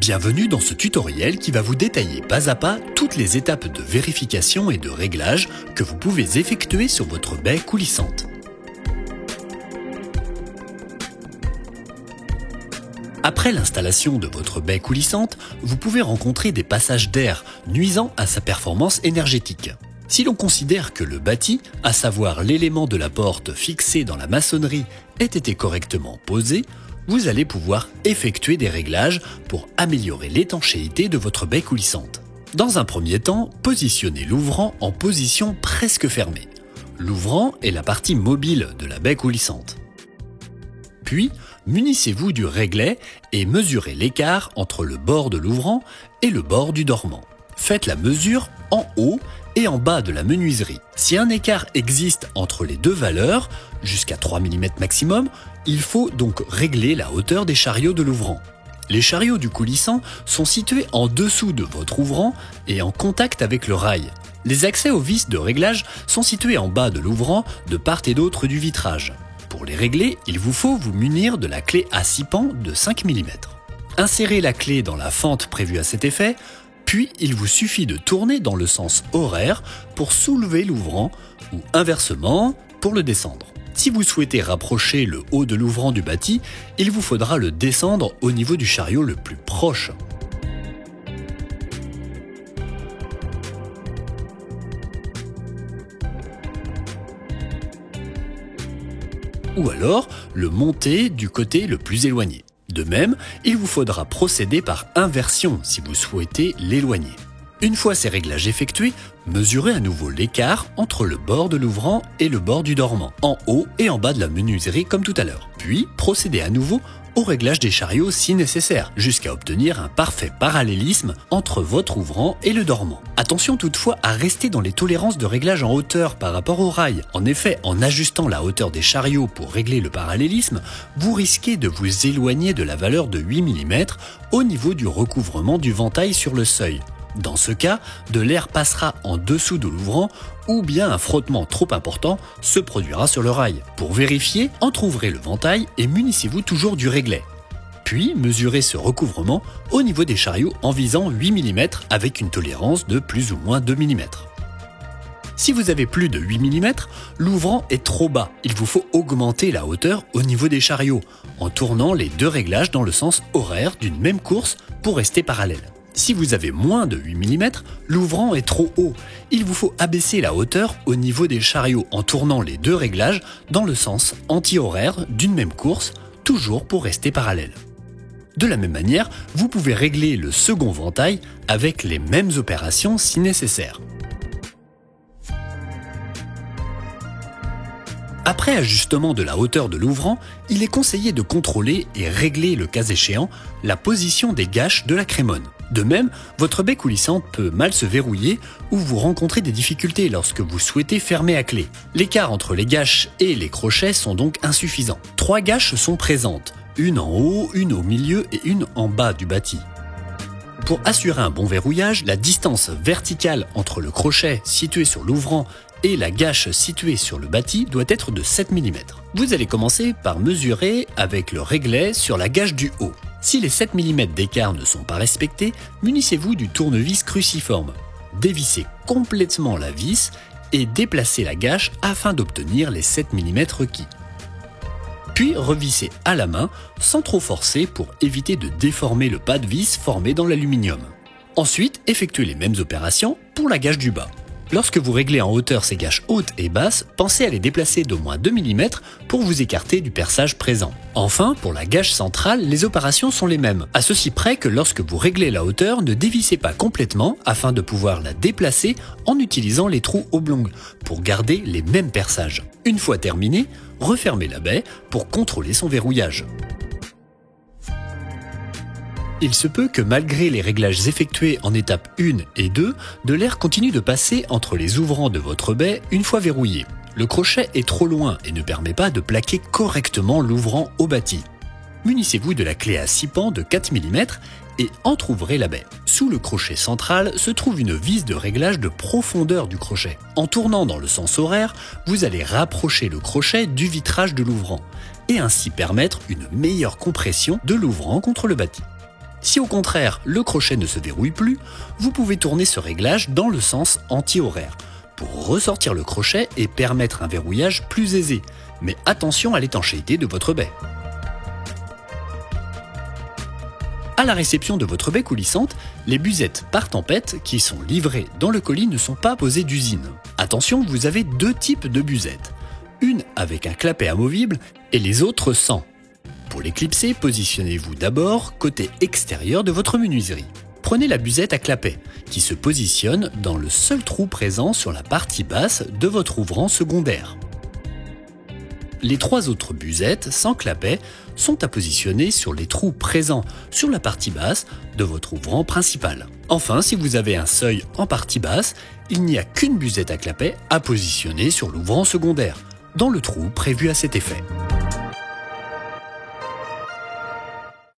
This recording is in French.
Bienvenue dans ce tutoriel qui va vous détailler pas à pas toutes les étapes de vérification et de réglage que vous pouvez effectuer sur votre baie coulissante. Après l'installation de votre baie coulissante, vous pouvez rencontrer des passages d'air nuisant à sa performance énergétique. Si l'on considère que le bâti, à savoir l'élément de la porte fixé dans la maçonnerie, ait été correctement posé, vous allez pouvoir effectuer des réglages pour améliorer l'étanchéité de votre baie coulissante. Dans un premier temps, positionnez l'ouvrant en position presque fermée. L'ouvrant est la partie mobile de la baie coulissante. Puis, munissez-vous du réglet et mesurez l'écart entre le bord de l'ouvrant et le bord du dormant. Faites la mesure en haut et en bas de la menuiserie. Si un écart existe entre les deux valeurs, jusqu'à 3 mm maximum, il faut donc régler la hauteur des chariots de l'ouvrant. Les chariots du coulissant sont situés en dessous de votre ouvrant et en contact avec le rail. Les accès aux vis de réglage sont situés en bas de l'ouvrant de part et d'autre du vitrage. Pour les régler, il vous faut vous munir de la clé à 6 pans de 5 mm. Insérez la clé dans la fente prévue à cet effet, puis il vous suffit de tourner dans le sens horaire pour soulever l'ouvrant ou inversement pour le descendre. Si vous souhaitez rapprocher le haut de l'ouvrant du bâti, il vous faudra le descendre au niveau du chariot le plus proche. Ou alors le monter du côté le plus éloigné. De même, il vous faudra procéder par inversion si vous souhaitez l'éloigner. Une fois ces réglages effectués, mesurez à nouveau l'écart entre le bord de l'ouvrant et le bord du dormant, en haut et en bas de la menuiserie comme tout à l'heure. Puis, procédez à nouveau au réglage des chariots si nécessaire, jusqu'à obtenir un parfait parallélisme entre votre ouvrant et le dormant. Attention toutefois à rester dans les tolérances de réglage en hauteur par rapport au rail. En effet, en ajustant la hauteur des chariots pour régler le parallélisme, vous risquez de vous éloigner de la valeur de 8 mm au niveau du recouvrement du ventail sur le seuil. Dans ce cas, de l'air passera en dessous de l'ouvrant ou bien un frottement trop important se produira sur le rail. Pour vérifier, entrouvrez le ventail et munissez-vous toujours du réglet. Puis, mesurez ce recouvrement au niveau des chariots en visant 8 mm avec une tolérance de plus ou moins 2 mm. Si vous avez plus de 8 mm, l'ouvrant est trop bas. Il vous faut augmenter la hauteur au niveau des chariots en tournant les deux réglages dans le sens horaire d'une même course pour rester parallèles. Si vous avez moins de 8 mm, l'ouvrant est trop haut. Il vous faut abaisser la hauteur au niveau des chariots en tournant les deux réglages dans le sens anti-horaire d'une même course, toujours pour rester parallèle. De la même manière, vous pouvez régler le second ventail avec les mêmes opérations si nécessaire. Après ajustement de la hauteur de l'ouvrant, il est conseillé de contrôler et régler le cas échéant la position des gâches de la crémone. De même, votre baie coulissante peut mal se verrouiller ou vous rencontrez des difficultés lorsque vous souhaitez fermer à clé. L'écart entre les gâches et les crochets sont donc insuffisants. 3 gâches sont présentes, une en haut, une au milieu et une en bas du bâti. Pour assurer un bon verrouillage, la distance verticale entre le crochet situé sur l'ouvrant et la gâche située sur le bâti doit être de 7 mm. Vous allez commencer par mesurer avec le réglet sur la gâche du haut. Si les 7 mm d'écart ne sont pas respectés, munissez-vous du tournevis cruciforme. Dévissez complètement la vis et déplacez la gâche afin d'obtenir les 7 mm requis. Puis revissez à la main sans trop forcer pour éviter de déformer le pas de vis formé dans l'aluminium. Ensuite, effectuez les mêmes opérations pour la gâche du bas. Lorsque vous réglez en hauteur ces gâches hautes et basses, pensez à les déplacer d'au moins 2 mm pour vous écarter du perçage présent. Enfin, pour la gâche centrale, les opérations sont les mêmes, à ceci près que lorsque vous réglez la hauteur, ne dévissez pas complètement afin de pouvoir la déplacer en utilisant les trous oblongs pour garder les mêmes perçages. Une fois terminé, refermez la baie pour contrôler son verrouillage. Il se peut que malgré les réglages effectués en étapes 1 et 2, de l'air continue de passer entre les ouvrants de votre baie une fois verrouillé. Le crochet est trop loin et ne permet pas de plaquer correctement l'ouvrant au bâti. Munissez-vous de la clé à 6 pans de 4 mm et entrouvrez la baie. Sous le crochet central se trouve une vis de réglage de profondeur du crochet. En tournant dans le sens horaire, vous allez rapprocher le crochet du vitrage de l'ouvrant et ainsi permettre une meilleure compression de l'ouvrant contre le bâti. Si au contraire le crochet ne se verrouille plus, vous pouvez tourner ce réglage dans le sens anti-horaire pour ressortir le crochet et permettre un verrouillage plus aisé. Mais attention à l'étanchéité de votre baie. À la réception de votre baie coulissante, les buzettes par tempête qui sont livrées dans le colis ne sont pas posées d'usine. Attention, vous avez deux types de buzettes. Une avec un clapet amovible et les autres sans. Pour les clipser, positionnez-vous d'abord côté extérieur de votre menuiserie. Prenez la buzette à clapet, qui se positionne dans le seul trou présent sur la partie basse de votre ouvrant secondaire. Les trois autres buzettes sans clapet sont à positionner sur les trous présents sur la partie basse de votre ouvrant principal. Enfin, si vous avez un seuil en partie basse, il n'y a qu'une buzette à clapet à positionner sur l'ouvrant secondaire, dans le trou prévu à cet effet.